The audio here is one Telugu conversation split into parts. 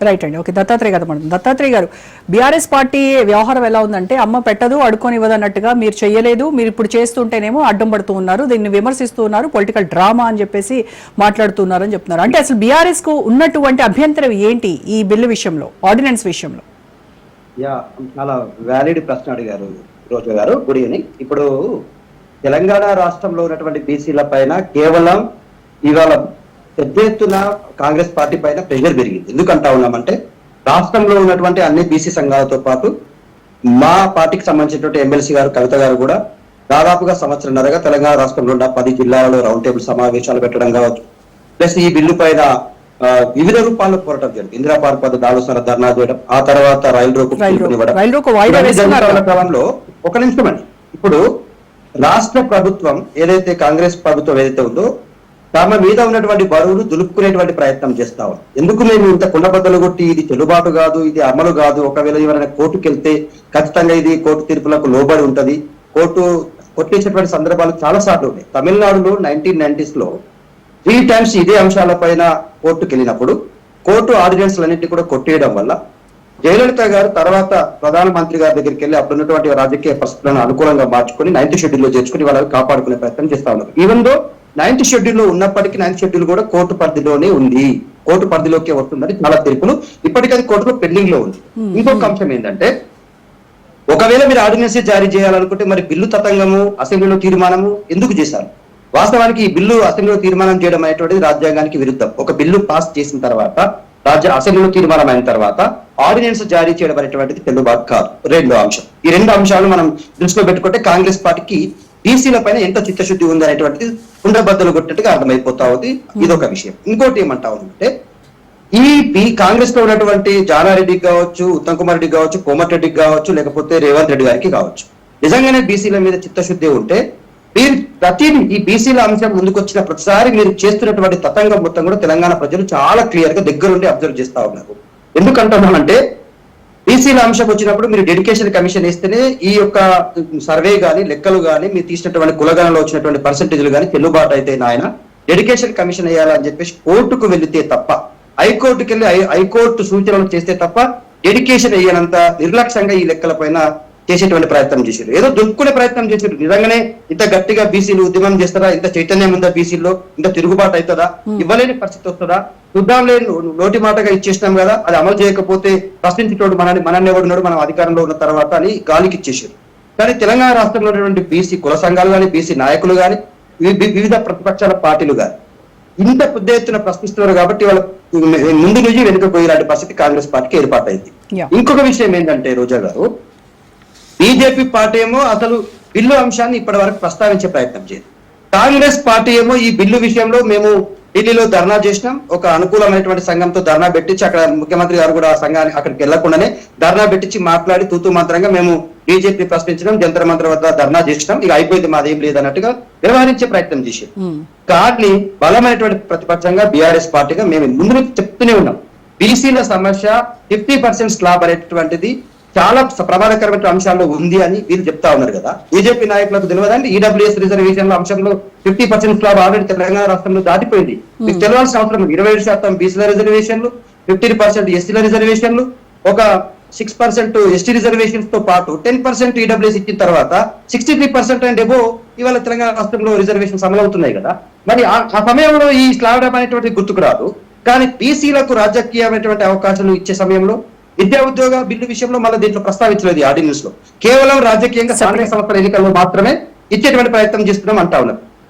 రైట్ అండి. ఓకే, దత్తాత్రేయ గారు మనం దత్తాత్రేయ గారు, బీఆర్ఎస్ పార్టీ వ్యవహారం ఎలా ఉందంటే అమ్మ పెట్టదు అడుకొని ఇవ్వదన్నట్టుగా మీరు చేయలేదు, మీరు ఇప్పుడు చేస్తుంటేనేమో అడ్డం పడుతూ ఉన్నారు, దీన్ని విమర్శిస్తూ ఉన్నారు, పొలిటికల్ డ్రామా అని చెప్పేసి మాట్లాడుతున్నారని చెప్తున్నారు. అంటే అసలు బీఆర్ఎస్ కు ఉన్నటువంటి అభ్యంతరం ఏంటి ఈ బిల్లు విషయంలో, ఆర్డినెన్స్ విషయంలో? చాలా వ్యాలిడ్ ప్రశ్న అడిగారు రోజు గారు. Good evening. ఇప్పుడు తెలంగాణ రాష్ట్రంలో ఉన్నటువంటి బీసీల పైన కేవలం ఇవాళ పెద్ద ఎత్తున కాంగ్రెస్ పార్టీ పైన ప్రెషర్ పెరిగింది. ఎందుకంటా ఉన్నామంటే రాష్ట్రంలో ఉన్నటువంటి అన్ని బీసీ సంఘాలతో పాటు మా పార్టీకి సంబంధించినటువంటి ఎమ్మెల్సీ గారు కవిత గారు కూడా దాదాపుగా సంవత్సరంన్నరగా తెలంగాణ రాష్ట్రంలో ఉన్న 10 జిల్లాలలో రౌండ్ టేబుల్ సమావేశాలు పెట్టడం కావచ్చు, ప్లస్ ఈ బిల్లు పైన వివిధ రూపాల్లో పోరాటం జరిగింది. ఇందిరా పార్క్ వద్ద దాడుస్తున్న ధర్నా చేయడం, ఆ తర్వాత రైలు రోకు క్రమంలో ఒక నిమిషం అండి. ఇప్పుడు రాష్ట్ర ప్రభుత్వం ఏదైతే కాంగ్రెస్ ప్రభుత్వం ఏదైతే ఉందో తమ మీద ఉన్నటువంటి బరువును దులుపుకునేటువంటి ప్రయత్నం చేస్తా ఉన్నాం. ఎందుకు మేము ఇంత కుండబద్దలు కొట్టి ఇది చెల్లుబాటు కాదు, ఇది అమలు కాదు, ఒకవేళ ఎవరైనా కోర్టుకు వెళ్తే ఖచ్చితంగా ఇది కోర్టు తీర్పులకు లోబడి ఉంటది, కోర్టు కొట్టేసేటువంటి సందర్భాలు చాలా సార్లు ఉన్నాయి. తమిళనాడులో 1990s లో 3 times ఇదే అంశాలపైన కోర్టుకు వెళ్ళినప్పుడు కోర్టు ఆర్డినెన్స్లన్నింటినీ కూడా కొట్టేయడం వల్ల జయలలిత గారు తర్వాత ప్రధానమంత్రి గారి దగ్గరికి వెళ్ళి అప్పుడు ఉన్నటువంటి రాజకీయ పరిస్థితులను అనుకూలంగా మార్చుకుని 9th షెడ్యూల్ లో చేర్చుకుని వాళ్ళని కాపాడుకునే ప్రయత్నం చేస్తా ఉన్నారు. ఈవెన్ దో 9th షెడ్యూల్ లో ఉన్నప్పటికీ 9th షెడ్యూల్ కూడా కోర్టు పరిధిలోనే ఉంది, కోర్టు పరిధిలోకే వస్తుందని చాలా తీర్పులు ఇప్పటికీ అది కోర్టులో పెండింగ్ లో ఉంది. ఇంకొక అంశం ఏంటంటే ఒకవేళ మీరు ఆర్డినెన్స్ జారీ చేయాలనుకుంటే మరి బిల్లు తతంగము అసెంబ్లీలో తీర్మానము ఎందుకు చేశారు? వాస్తవానికి ఈ బిల్లు అసెంబ్లీలో తీర్మానం చేయడం అనేటువంటిది రాజ్యాంగానికి విరుద్ధం. ఒక బిల్లు పాస్ చేసిన తర్వాత అసెంబ్లీలో తీర్మానం అయిన తర్వాత ఆర్డినెన్స్ జారీ చేయడం అనేటువంటిది చెల్లుబాటు కాదు. రెండో అంశం, ఈ 2 అంశాలు మనం దృష్టిలో పెట్టుకుంటే కాంగ్రెస్ పార్టీకి బీసీల పైన ఎంత చిత్తశుద్ధి ఉంది అనేటువంటిది కుండబద్దలు కొట్టినట్టుగా అర్థమైపోతా ఉంది. ఇదొక విషయం. ఇంకోటి ఏమంటా ఉందంటే ఈ కాంగ్రెస్ లో ఉన్నటువంటి జానారెడ్డికి కావచ్చు, ఉత్తమ్ కుమార్ రెడ్డికి కావచ్చు, కోమటిరెడ్డికి కావచ్చు, లేకపోతే రేవంత్ రెడ్డి గారికి కావచ్చు, నిజంగానే బీసీల మీద చిత్తశుద్ధి ఉంటే మీరు ప్రతిదీ ఈ బీసీల అంశం ముందుకు వచ్చిన ప్రతిసారి మీరు చేస్తున్నటువంటి తతంగం మొత్తం కూడా తెలంగాణ ప్రజలు చాలా క్లియర్ గా దగ్గరుండి అబ్జర్వ్ చేస్తా ఉన్నారు. ఎందుకంటున్నామంటే బీసీల అంశం వచ్చినప్పుడు మీరు డెడికేషన్ కమిషన్ వేస్తేనే ఈ యొక్క సర్వే గానీ లెక్కలు గానీ మీరు తీసినటువంటి కులగణలో వచ్చినటువంటి పర్సెంటేజ్లు కానీ చెల్లుబాటు అయితే నాయన డెడికేషన్ కమిషన్ వేయాలని చెప్పేసి కోర్టుకు వెళితే తప్ప, హైకోర్టుకు వెళ్ళి హైకోర్టు సూచనలు చేస్తే తప్ప డెడికేషన్ వేయనంత నిర్లక్ష్యంగా ఈ లెక్కల పైన చేసేటువంటి ప్రయత్నం చేశారు. ఏదో దుక్కునే ప్రయత్నం చేశారు. నిజంగానే ఇంత గట్టిగా బీసీలు ఉద్యమం చేస్తారా? ఇంత చైతన్యం ఉందా బీసీలో? ఇంత తిరుగుబాటు అవుతుందా? ఇవ్వలేని పరిస్థితి వస్తుందా? చూద్దాంలే, నోటి మాటగా ఇచ్చేసినాం కదా, అది అమలు చేయకపోతే ప్రశ్నించేటోడు మనల్ని ఎవడున్నాడు మనం అధికారంలో ఉన్న తర్వాత అని గాలికి ఇచ్చేసారు. కానీ తెలంగాణ రాష్ట్రంలో ఉన్నటువంటి బీసీ కుల సంఘాలు కానీ, బీసీ నాయకులు కానీ, వివిధ ప్రతిపక్షాల పార్టీలు కానీ ఇంత పెద్ద ఎత్తున ప్రశ్నిస్తున్నారు కాబట్టి వాళ్ళ ముందు నుంచి వెనుకపోయేలాంటి పరిస్థితి కాంగ్రెస్ పార్టీకి ఏర్పాటైంది. ఇంకొక విషయం ఏంటంటే రోజా గారు, బీజేపీ పార్టీ ఏమో అసలు బిల్లు అంశాన్ని ఇప్పటి వరకు ప్రస్తావించే ప్రయత్నం చేయదు. కాంగ్రెస్ పార్టీ ఏమో ఈ బిల్లు విషయంలో మేము ఢిల్లీలో ధర్నా చేసినాం, ఒక అనుకూలమైనటువంటి సంఘంతో ధర్నా పెట్టించి అక్కడ ముఖ్యమంత్రి గారు కూడా ఆ సంఘాన్ని అక్కడికి వెళ్లకుండానే ధర్నా పెట్టించి మాట్లాడి తూతూ మంత్రంగా మేము బీజేపీ ప్రశ్నించడం, జంతర్ మంత్ర వద్ద ధర్నా చేసినాం, ఇక అయిపోయింది మాదేం లేదన్నట్టుగా వ్యవహరించే ప్రయత్నం చేశారు. కానీ బలమైనటువంటి ప్రతిపక్షంగా బీఆర్ఎస్ పార్టీగా మేము ముందు చెప్తూనే ఉన్నాం, బీసీల సమస్య 50% స్లాబ్ అనేటువంటిది చాలా ప్రమాదకరమైన అంశాల్లో ఉంది అని వీళ్ళు చెప్తా ఉన్నారు కదా. బీజేపీ నాయకులకు తెలియదండి ఈడబ్ల్యూఎస్ రిజర్వేషన్ల అంశంలో 50% స్లాబ్ ఆల్రెడీ తెలంగాణ రాష్ట్రంలో దాటిపోయింది. మీకు తెలియాల్సిన అవసరం 27% బీసీల రిజర్వేషన్లు, 15% ఎస్సీల రిజర్వేషన్లు, ఒక 6% ఎస్టీ రిజర్వేషన్స్ తో పాటు 10% ఈడబ్ల్యూఎస్ ఇచ్చిన తర్వాత 63% అండ్ ఎబో ఇవాళ తెలంగాణ రాష్ట్రంలో రిజర్వేషన్స్ అమలవుతున్నాయి కదా. మరి ఆ సమయంలో ఈ స్లాబ్ అనేటువంటి గుర్తుకు రాదు. కానీ బీసీలకు రాజకీయమైనటువంటి అవకాశాలు ఇచ్చే సమయంలో విద్యా ఉద్యోగ బిల్లు విషయంలో మళ్ళీ దీంట్లో ప్రస్తావించలేదు. ఆర్డినెన్స్ లో కేవలం రాజకీయంగా స్థానిక సంస్థల ఎన్నికల్లో మాత్రమే ఇచ్చేటువంటి ప్రయత్నం చేస్తున్నాం అంటా ఉన్నారు.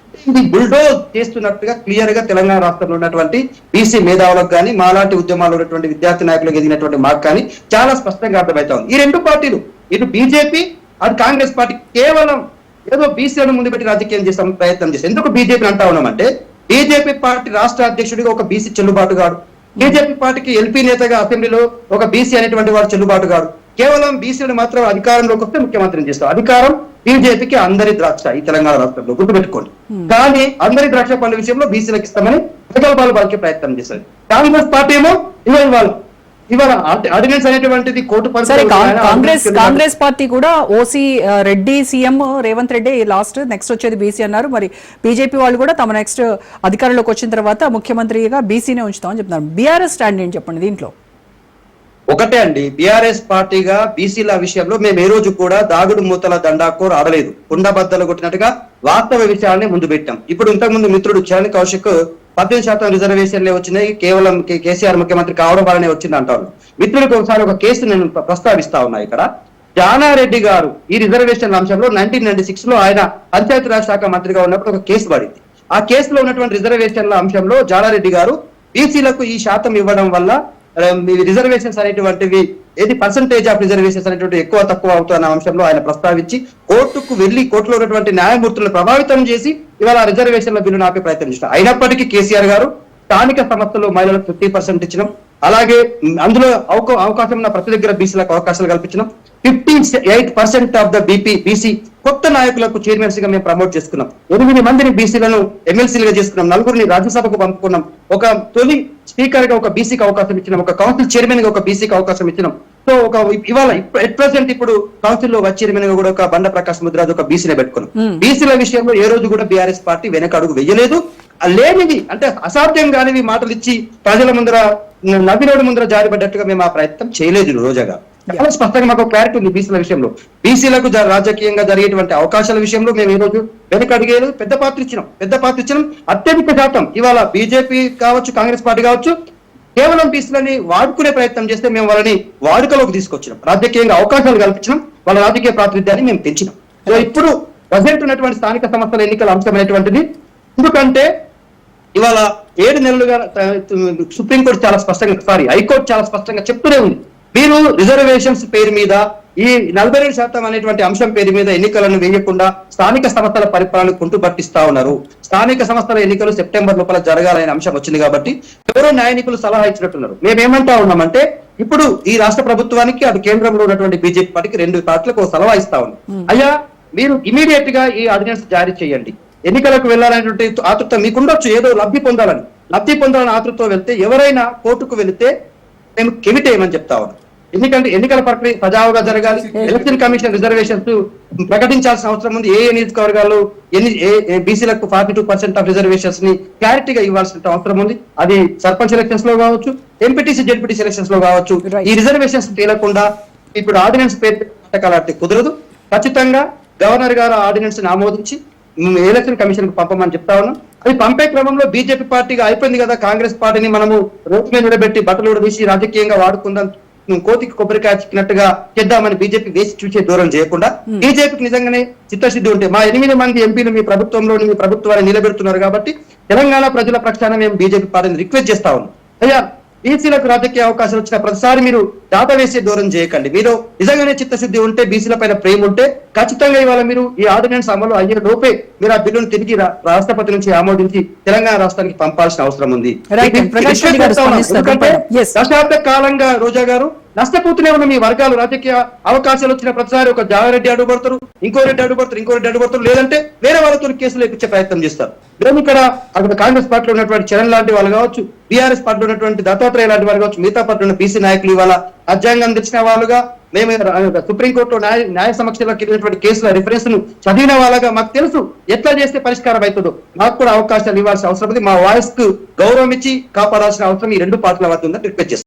ఇది బుల్డోజ్ చేస్తున్నట్టుగా క్లియర్ గా తెలంగాణ రాష్ట్రంలో ఉన్నటువంటి బీసీ మేధావులకు కానీ, మాలాంటి ఉద్యమాలు ఉన్నటువంటి విద్యార్థి నాయకులకు ఎదిగినటువంటి మాకు కానీ చాలా స్పష్టంగా అర్థమవుతా ఉంది. ఈ 2 పార్టీలు, ఇటు బీజేపీ అటు కాంగ్రెస్ పార్టీ కేవలం ఏదో బీసీలను ముందు పెట్టి రాజకీయం చేసే ప్రయత్నం చేస్తారు. ఎందుకు బీజేపీ అంటా ఉన్నామంటే బీజేపీ పార్టీ రాష్ట్ర అధ్యక్షుడిగా ఒక బీసీ చెల్లుబాటు కాడు, బీజేపీ పార్టీకి ఎల్పీ నేతగా అసెంబ్లీలో ఒక బీసీ అనేటువంటి వాడు చెల్లుబాటు కాదు. కేవలం బీసీలను మాత్రం అధికారంలోకి వస్తే ముఖ్యమంత్రిని చేస్తారు. అధికారం బీజేపీకి అందరి ద్రాక్ష ఈ తెలంగాణ రాష్ట్రంలో గుర్తుపెట్టుకోండి. కానీ అందరి ద్రాక్ష పండు విషయంలో బీసీలకు ఇస్తామని ప్రగల్భాలు పలికే ప్రయత్నం చేస్తారు. కాంగ్రెస్ పార్టీ ఏమో ఇవాళ ఆర్డినెన్స్ అనేటువంటిది కోర్టు కాంగ్రెస్ పార్టీ కూడా OC Reddy CM Revanth Reddy last next వచ్చేది బీసీ అన్నారు. మరి బీజేపీ వాళ్ళు కూడా తమ నెక్స్ట్ అధికారంలోకి వచ్చిన తర్వాత ముఖ్యమంత్రిగా బీసీనే ఉంచుతామని చెప్తున్నారు. బీఆర్ఎస్ స్టాండ్ ఏంటి చెప్పండి దీంట్లో? ఒకటే అండి, బీఆర్ఎస్ పార్టీగా బీసీల విషయంలో మేము ఏ రోజు కూడా దాగుడు మూతల దండాకోరు ఆడలేదు. కుండబద్దలు కొట్టినట్టుగా వాస్తవ విషయాన్ని ముందు పెట్టాం. ఇప్పుడు ఇంతకుముందు మిత్రుడు చరణ్ కౌశిక్ 18% రిజర్వేషన్లే వచ్చినాయి, కేవలం కేసీఆర్ ముఖ్యమంత్రి కావడం వల్లనే వచ్చింది అంటారు. మిత్రుడికి ఒకసారి ఒక కేసు నేను ప్రస్తావిస్తా ఉన్నా. ఇక్కడ జానారెడ్డి గారు ఈ రిజర్వేషన్ల అంశంలో 1996 లో ఆయన పంచాయతీరాజ్ శాఖ మంత్రిగా ఉన్నప్పుడు ఒక కేసు పడింది. ఆ కేసులో ఉన్నటువంటి రిజర్వేషన్ల అంశంలో జానారెడ్డి గారు బీసీలకు ఈ శాతం ఇవ్వడం వల్ల రిజర్వేషన్స్ అనేటువంటివి ఏది పర్సంటేజ్ ఆఫ్ రిజర్వేషన్స్ అనేటువంటి ఎక్కువ తక్కువ అవుతున్న అంశంలో ఆయన ప్రస్తావించి కోర్టుకు వెళ్లి కోర్టులో ఉన్నటువంటి న్యాయమూర్తులను ప్రభావితం చేసి ఇవాళ రిజర్వేషన్ల బిల్లును ఆపే ప్రయత్నం చేస్తారు. అయినప్పటికీ కేసీఆర్ గారు స్థానిక సంస్థలు మహిళలకు 50% ఇచ్చినాం. అలాగే అందులో అవకాశం ఉన్న ప్రతి దగ్గర బీసీలకు అవకాశాలు కల్పించినాం. 58% ఆఫ్ ద బీసీ కొత్త నాయకులకు చైర్మన్స్ గా మేము ప్రమోట్ చేసుకున్నాం. 8 మందిని బీసీలను ఎమ్మెల్సీలుగా చేసుకున్నాం. 4 రాజ్యసభకు పంపుకున్నాం. ఒక తొలి స్పీకర్ గా ఒక బీసీకి అవకాశం ఇచ్చినాం. ఒక కౌన్సిల్ చైర్మన్ గా ఒక బీసీకి అవకాశం ఇచ్చినాం. సో ఇవాళ ఎట్ ప్రెసెంట్ ఇప్పుడు కౌన్సిల్ లో చైర్మన్ గా కూడా ఒక బండ ప్రకాశ్ ముద్రాజ్ ఒక బీసీని పెట్టుకున్నాం. బీసీల విషయంలో ఏ రోజు కూడా బీఆర్ఎస్ పార్టీ వెనక అడుగు వేయలేదు. లేనివి అంటే అసాధ్యం కానివి మాటలు ఇచ్చి ప్రజల ముందర నవ్వినోడి ముందర జారిపడ్డట్టుగా మేము ఆ ప్రయత్నం చేయలేదు. రోజాగా చాలా స్పష్టంగా మాకు క్లారిటీ ఉంది బీసీల విషయంలో. బీసీలకు రాజకీయంగా జరిగేటువంటి అవకాశాల విషయంలో మేము ఈ రోజు వెనక అడిగేది పెద్ద పాత్ర ఇచ్చినాం. అత్యధిక శాతం ఇవాళ బీజేపీ కావచ్చు, కాంగ్రెస్ పార్టీ కావచ్చు, కేవలం బీసీలని వాడుకునే ప్రయత్నం చేస్తే మేము వాళ్ళని వాడుకలోకి తీసుకొచ్చినాం. రాజకీయంగా అవకాశాలు కల్పించినాం. వాళ్ళ రాజకీయ ప్రాతినిధ్యాన్ని మేము పెంచినాం. సో ఇప్పుడు ప్రజెంట్ ఉన్నటువంటి స్థానిక సంస్థల ఎన్నికల అంశం అనేటువంటిది ఎందుకంటే ఇవాళ 7 నెలలుగా సుప్రీంకోర్టు చాలా స్పష్టంగా హైకోర్టు చాలా స్పష్టంగా చెప్తూనే ఉంది. మీరు రిజర్వేషన్స్ పేరు మీద ఈ 42% అనేటువంటి అంశం పేరు మీద ఎన్నికలను వేయకుండా స్థానిక సంస్థల పరిపాలన కుంటుపట్టిస్తా ఉన్నారు. స్థానిక సంస్థల ఎన్నికలు సెప్టెంబర్ లోపల జరగాలనే అంశం వచ్చింది కాబట్టి ఎవరో న్యాయ నిపుణులు సలహా ఇచ్చినట్టున్నారు. మేమేమంటా ఉన్నామంటే ఇప్పుడు ఈ రాష్ట్ర ప్రభుత్వానికి అటు కేంద్రంలో ఉన్నటువంటి బీజేపీ పార్టీకి 2 పార్టీలకు సలహా ఇస్తా ఉన్నాం. అయ్యా మీరు ఇమీడియట్ గా ఈ ఆర్డినెన్స్ జారీ చేయండి. ఎన్నికలకు వెళ్ళాలనేటువంటి ఆతృత మీకుండొచ్చు, ఏదో లబ్ధి పొందాలని ఆతృతతో వెళ్తే ఎవరైనా కోర్టుకు వెళితే మేము కెమిటేయమని చెప్తా ఉన్నాం. ఎందుకంటే ఎన్నికల ప్రక్రియ సజావుగా జరగాలి. ఎలక్షన్ కమిషన్ రిజర్వేషన్స్ ప్రకటించాల్సిన అవసరం ఉంది. ఏ నియోజకవర్గాల్లో బీసీలకు 42% ఆఫ్ రిజర్వేషన్స్ ని క్లారిటీగా ఇవ్వాల్సిన అవసరం ఉంది. అది సర్పంచ్ ఎలక్షన్స్ లో కావచ్చు, ఎంపీటీసీ జెడ్పీటీసీ ఎలక్షన్స్ లో కావచ్చు. ఈ రిజర్వేషన్స్ తేలకుండా ఇప్పుడు ఆర్డినెన్స్ పేరు కుదరదు. ఖచ్చితంగా గవర్నర్ గారు ఆర్డినెన్స్ ని ఆమోదించి ఎలక్షన్ కమిషన్ కు పంపమని చెప్తా ఉన్నాం. అది పంపే క్రమంలో బీజేపీ పార్టీగా అయిపోయింది కదా, కాంగ్రెస్ పార్టీని మనము రోడ్డు మీద నిలబెట్టి బట్టలు ఉడదీసి రాజకీయంగా వాడుకుందాం, కోతికి కొబ్బరికాయ చిక్కినట్టుగా చేద్దామని బీజేపీ వేసి చూసే దూరం చేయకుండా బీజేపీకి నిజంగానే చిత్తశుద్ధి ఉంటే మా 8 మంది ఎంపీలు మీ ప్రభుత్వాన్ని నిలబెడుతున్నారు కాబట్టి తెలంగాణ ప్రజల పక్షాన మేము బీజేపీ పార్టీని రిక్వెస్ట్ చేస్తా ఉన్నాం. అయ్యా బీసీలకు రాజకీయ అవకాశాలు వచ్చిన ప్రతిసారి మీరు దాట వేసే దూరం చేయకండి. మీరు నిజంగానే చిత్తశుద్ధి ఉంటే, బీసీల పైన ప్రేమ ఉంటే ఖచ్చితంగా ఇవాళ మీరు ఈ ఆర్డినెన్స్ అమలు అయ్యే లోపే మీరు ఆ బిల్లును తిరిగి రాష్ట్రపతి నుంచి ఆమోదించి తెలంగాణ రాష్ట్రానికి పంపాల్సిన అవసరం ఉంది. ఎందుకంటే దశాబ్ద కాలంగా రోజా గారు నష్టపోతూనే ఉన్న మీ వర్గాలు రాజకీయ అవకాశాలు వచ్చిన ప్రతిసారి ఒక జాగారెడ్డి అడ్డుపడతారు, ఇంకో రెడ్డి అడ్డుపడతారు, లేదంటే వేరే వాళ్ళతో కేసులు ఎక్కించే ప్రయత్నం చేస్తారు. మేము ఇక్కడ అక్కడ కాంగ్రెస్ పార్టీలో ఉన్నటువంటి చరణ్ లాంటి వాళ్ళు కావచ్చు, బీఆర్ఎస్ పార్టీలో ఉన్నటువంటి దత్తాత్రేయ లాంటి వారు కావచ్చు, మిగతా పార్టీలో ఉన్న బీసీ నాయకులు ఇవాళ రాజ్యాంగం తెచ్చిన వాళ్ళుగా మేము సుప్రీంకోర్టులో న్యాయ సమక్షంలో వెళ్ళినటువంటి కేసుల రిఫరెన్స్ ను చదివిన వాళ్ళగా మాకు తెలుసు ఎట్లా చేస్తే పరిష్కారం అవుతుందో. మాకు కూడా అవకాశాలు ఇవ్వాల్సిన అవసరం ఉంది. మా వాయిస్ కు గౌరవం ఇచ్చి కాపాడాల్సిన అవసరం ఈ 2 పార్టీల వద్ద ఉందని రిక్వెస్ట్ చేస్తాం.